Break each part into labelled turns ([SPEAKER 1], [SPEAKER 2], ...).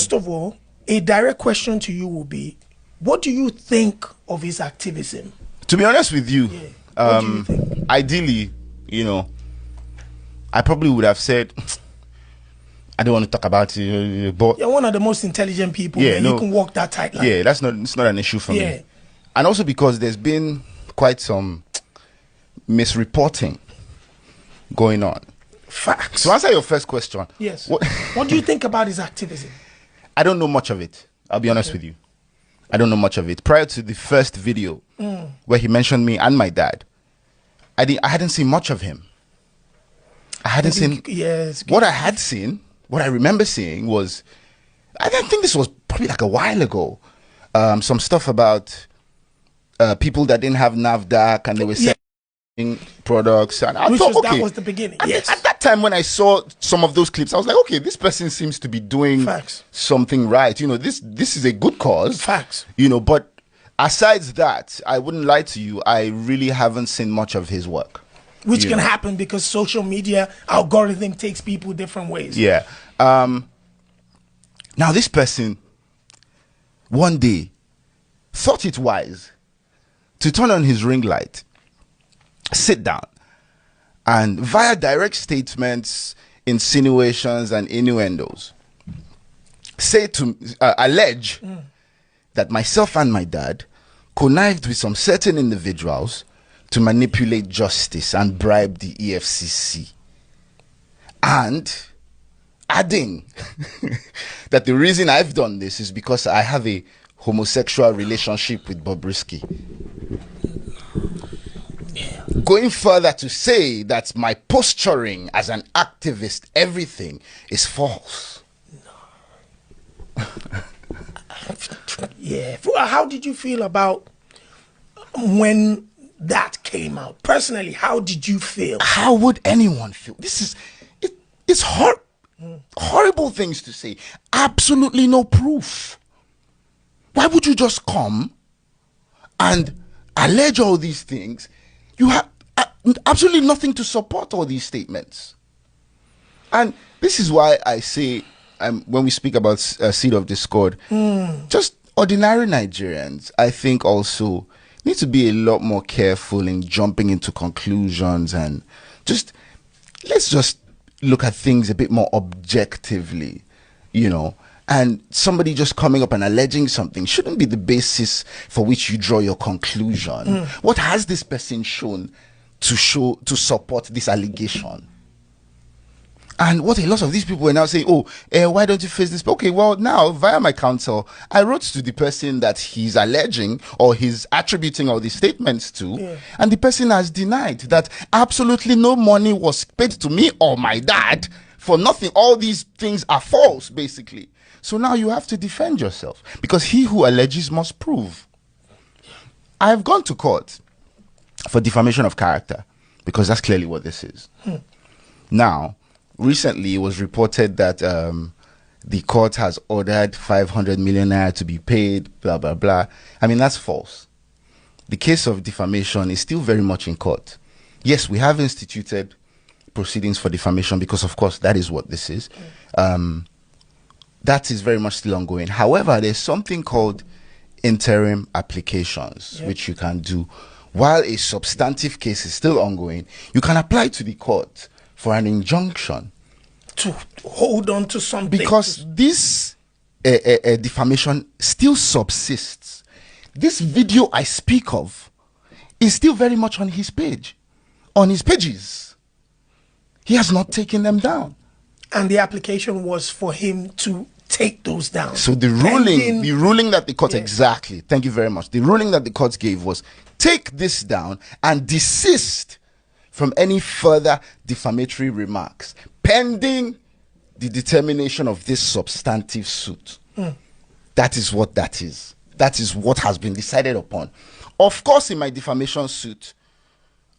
[SPEAKER 1] First of all, a direct question to you will be, what do you think of his activism?
[SPEAKER 2] To be honest with you,
[SPEAKER 1] what do you think?
[SPEAKER 2] Ideally, I probably would have said, I don't want to talk about it, but
[SPEAKER 1] you're one of the most intelligent people. Yeah, you can walk that tight line.
[SPEAKER 2] Yeah, it's not an issue for me. And also because there's been quite some misreporting going on.
[SPEAKER 1] Facts.
[SPEAKER 2] To answer your first question,
[SPEAKER 1] yes. What do you think about his activism?
[SPEAKER 2] I don't know much of it. I'll be honest with you. I don't know much of it. Prior to the first video where he mentioned me and my dad, I hadn't seen much of him. I hadn't seen.
[SPEAKER 1] Yes.
[SPEAKER 2] What I had seen, what I remember seeing was, I think this was probably like a while ago, some stuff about people that didn't have NAFDAC and they were selling products. And I thought, okay,
[SPEAKER 1] that was the beginning. Yes.
[SPEAKER 2] At that time when I saw some of those clips, I was like, okay, this person seems to be doing something right. This is a good cause.
[SPEAKER 1] Facts.
[SPEAKER 2] But aside that, I wouldn't lie to you, I really haven't seen much of his work.
[SPEAKER 1] Which can happen because social media algorithm takes people different ways.
[SPEAKER 2] Yeah. Now this person one day thought it wise to turn on his ring light, sit down, and via direct statements, insinuations, and innuendos, allege that myself and my dad connived with some certain individuals to manipulate justice and bribe the EFCC. And adding that the reason I've done this is because I have a homosexual relationship with Bobrisky. Going further to say that my posturing as an activist, everything is false.
[SPEAKER 1] Yeah. How did you feel about when that came out? Personally, how did you feel?
[SPEAKER 2] How would anyone feel? It's horrible things to say. Absolutely no proof. Why would you just come and allege all these things? You have absolutely nothing to support all these statements. And this is why I say, when we speak about seed of discord, just ordinary Nigerians, I think also need to be a lot more careful in jumping into conclusions and let's just look at things a bit more objectively, and somebody just coming up and alleging something shouldn't be the basis for which you draw your conclusion. What has this person shown to support this allegation? And what a lot of these people are now saying, why don't you face this? Okay, well, now, via my counsel, I wrote to the person that he's alleging or he's attributing all these statements to, and the person has denied that absolutely no money was paid to me or my dad for nothing. All these things are false, basically. So now you have to defend yourself because he who alleges must prove. I've gone to court for defamation of character because that's clearly what this is. Now, recently, it was reported that the court has ordered 500 million naira to be paid, blah, blah, blah. I mean, that's false. The case of defamation is still very much in court. Yes, we have instituted proceedings for defamation because, of course, that is what this is. That is very much still ongoing. However, there's something called interim applications, which you can do. While a substantive case is still ongoing, you can apply to the court for an injunction
[SPEAKER 1] to hold on to something,
[SPEAKER 2] because this defamation still subsists. This video I speak of is still very much on his page, on his pages. He has not taken them down,
[SPEAKER 1] and the application was for him to take those down.
[SPEAKER 2] So the ruling that the court exactly. Thank you very much. The ruling that the court gave was take this down and desist from any further defamatory remarks pending the determination of this substantive suit. That is what that is. That is what has been decided upon. Of course, in my defamation suit,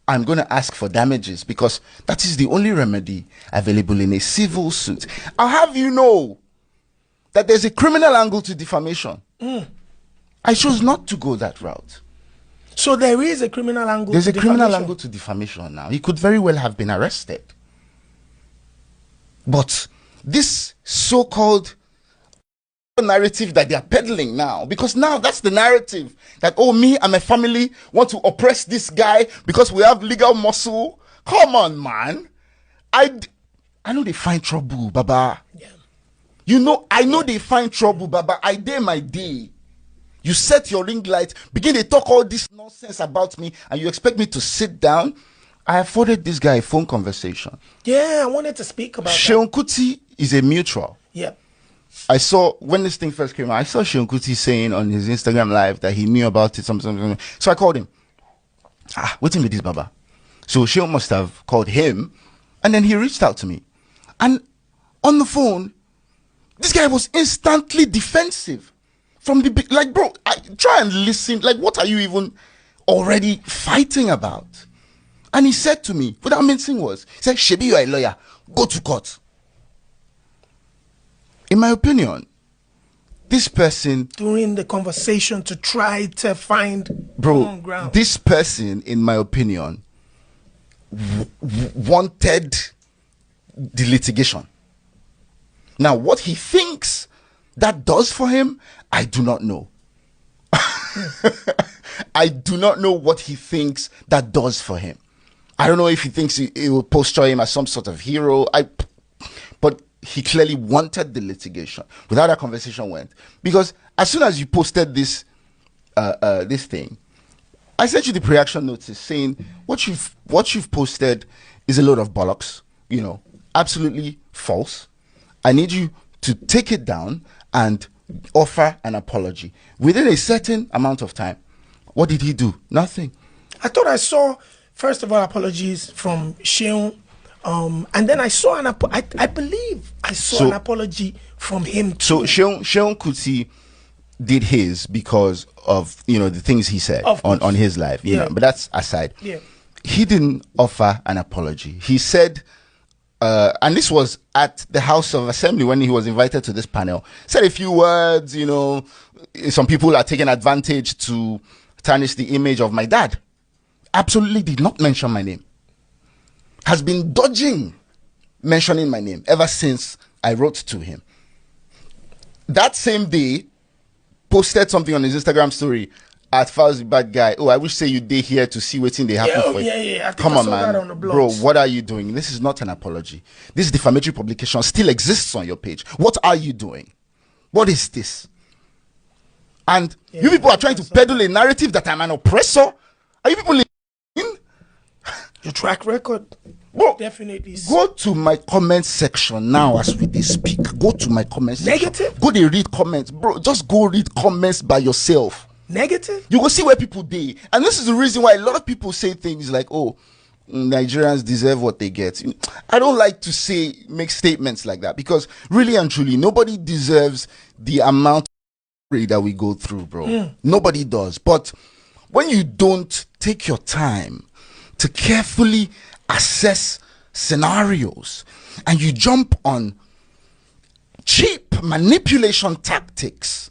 [SPEAKER 2] I'm going to ask for damages because that is the only remedy available in a civil suit. I'll have you know that there's a criminal angle to defamation. I chose not to go that route.
[SPEAKER 1] So there is a criminal angle.
[SPEAKER 2] There's a criminal angle to defamation now. He could very well have been arrested. But this so-called narrative that they are peddling now, because now that's the narrative that, oh, me and my family want to oppress this guy because we have legal muscle. Come on, man. I know they find trouble, Baba.
[SPEAKER 1] Yeah.
[SPEAKER 2] You know, I know they find trouble, Baba. I dare my day. You set your ring light, begin to talk all this nonsense about me, and you expect me to sit down? I afforded this guy a phone conversation.
[SPEAKER 1] Yeah, I wanted to speak about
[SPEAKER 2] Seun Kuti is a mutual.
[SPEAKER 1] Yeah.
[SPEAKER 2] I saw, when this thing first came out, I saw Seun Kuti saying on his Instagram live that he knew about it, something. So I called him. What's in with this, Baba? So Seun must have called him, and then he reached out to me. And on the phone, this guy was instantly defensive. From the like, bro, try and listen. Like, what are you even already fighting about? And he said to me, without mincing words, he said, Shebi, you are a lawyer. Go to court. In my opinion, this person...
[SPEAKER 1] During the conversation to try to find common ground.
[SPEAKER 2] This person, in my opinion, wanted the litigation. Now, what he thinks that does for him, I do not know. I do not know what he thinks that does for him. I don't know if he thinks it will posture him as some sort of hero. But he clearly wanted the litigation. Without that conversation went. Because as soon as you posted this this thing, I sent you the pre-action notice saying what you've posted is a load of bollocks, you know, absolutely false. I need you to take it down and offer an apology within a certain amount of time. What did he do? Nothing.
[SPEAKER 1] I thought I saw, first of all, apologies from Seun, and then I saw I believe I saw an apology from him too.
[SPEAKER 2] So Seun Kuti did his because of, you know, the things he said on his live, you know, but that's aside.
[SPEAKER 1] Yeah.
[SPEAKER 2] He didn't offer an apology. He said, and this was at the House of Assembly when he was invited to this panel, said a few words, you know, some people are taking advantage to tarnish the image of my dad. Absolutely did not mention my name. Has been dodging mentioning my name ever since I wrote to him. That same day, posted something on his Instagram story at Falz, the bad guy. Oh, I wish say you day here to see what's in the happen for you.
[SPEAKER 1] Yeah.
[SPEAKER 2] Come on, man. Bro, what are you doing? This is not an apology. This defamatory publication still exists on your page. What are you doing? What is this? And you people are trying to peddle a narrative that I'm an oppressor. Are you people listening?
[SPEAKER 1] Your track record.
[SPEAKER 2] Bro,
[SPEAKER 1] definitely.
[SPEAKER 2] Go to my comment section now as we speak. Go to my comment section.
[SPEAKER 1] Negative?
[SPEAKER 2] Go to read comments. Bro, just go read comments by yourself.
[SPEAKER 1] Negative?
[SPEAKER 2] You will see where people dey. And this is the reason why a lot of people say things like, oh, Nigerians deserve what they get. I don't like to make statements like that, because really and truly, nobody deserves the amount of that we go through, bro. Nobody does. But when you don't take your time to carefully assess scenarios and you jump on cheap manipulation tactics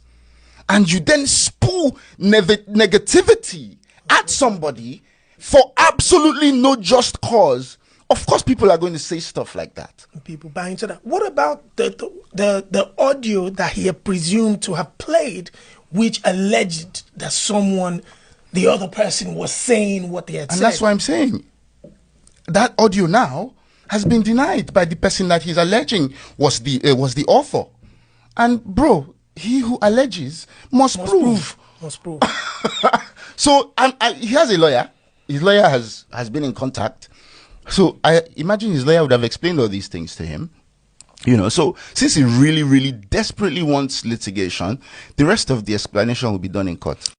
[SPEAKER 2] and you then spew negativity at somebody for absolutely no just cause, of course people are going to say stuff like that.
[SPEAKER 1] People buy into that. What about the audio that he had presumed to have played, which alleged that the other person was saying what they had said?
[SPEAKER 2] And that's why I'm saying that audio now has been denied by the person that he's alleging was the author. And bro, he who alleges must prove.
[SPEAKER 1] Must prove.
[SPEAKER 2] So he has a lawyer. His lawyer has been in contact. So I imagine his lawyer would have explained all these things to him. You know, so since he really, really desperately wants litigation, the rest of the explanation will be done in court.